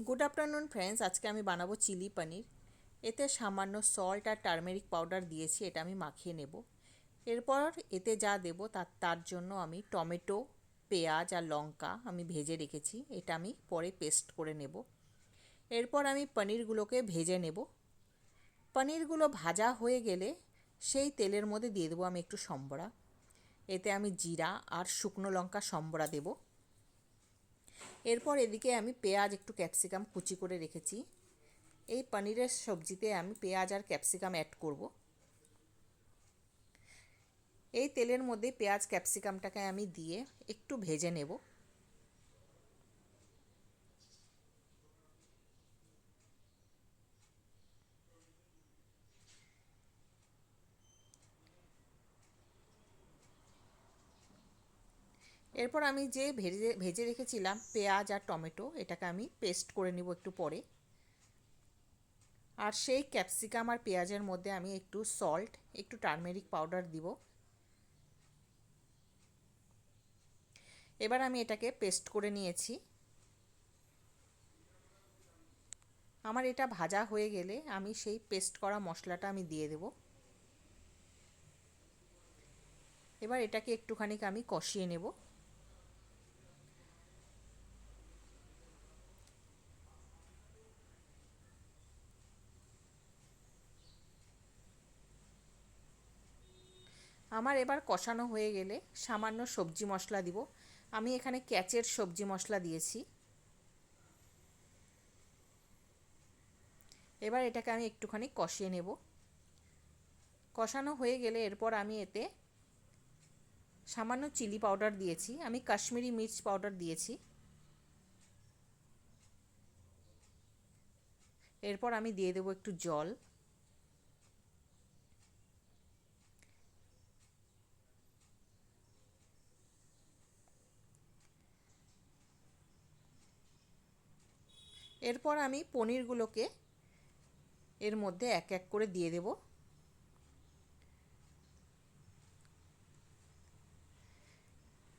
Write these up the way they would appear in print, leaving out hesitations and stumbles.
Good afternoon friends, আজকে আমি বানাবো চিলি পনির। এতে সামান্য সল্ট আর টারমেরিক পাউডার দিয়েছি, এটা আমি মাখিয়ে নেব। এরপর এতে যা দেব তার জন্য আমি টমেটো, পেঁয়াজ আর লঙ্কা আমি ভেজে রেখেছি, এটা আমি পরে পেস্ট করে নেব। এরপর আমি পনিরগুলোকে ভেজে নেব। পনিরগুলো ভাজা হয়ে গেলে সেই তেলের মধ্যে দিয়ে দেবো আমি একটু সম্বরা। এতে আমি জিরা আর শুকনো লঙ্কা সম্বরা দেবো। এরপর এদিকে আমি পেঁয়াজ একটু ক্যাপসিকাম কুচি করে রেখেছি। এই পনিরের সবজিতে আমি পেঁয়াজ আর ক্যাপসিকাম অ্যাড করব। এই তেলের মধ্যে পেঁয়াজ ক্যাপসিকামটাকে আমি দিয়ে একটু ভেজে নেব। এরপর আমি যে ভেজে ভেজে রেখেছিলাম পেঁয়াজ আর টমেটো, এটাকে আমি পেস্ট করে নেব একটু পরে। আর সেই ক্যাপসিকাম আর পেঁয়াজের মধ্যে আমি একটু সল্ট, একটু টারমেরিক পাউডার দিব। এবার আমি এটাকে পেস্ট করে নিয়েছি। আমার এটা ভাজা হয়ে গেলে আমি সেই পেস্ট করা মশলাটা আমি দিয়ে দেব। এবার এটাকে একটুখানি আমি কষিয়ে নেব। আমার এবার কষানো হয়ে গেলে সামান্য সবজি মশলা দিব। আমি এখানে ক্যাচের সবজি মশলা দিয়েছি। এবার এটাকে আমি একটুখানি কষিয়ে নেব। কষানো হয়ে গেলে এরপর আমি এতে সামান্য চিলি পাউডার দিয়েছি, আমি কাশ্মীরি মির্চ পাউডার দিয়েছি। এরপর আমি দিয়ে দেবো একটু জল। এরপর আমি পনিরগুলোকে এর মধ্যে এক এক করে দিয়ে দেব।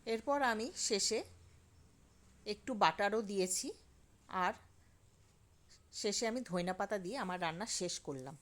এরপর আমি শেষে একটু বাটারও দিয়েছি, আর শেষে আমি ধনিয়া পাতা দিয়ে আমার রান্না শেষ করলাম।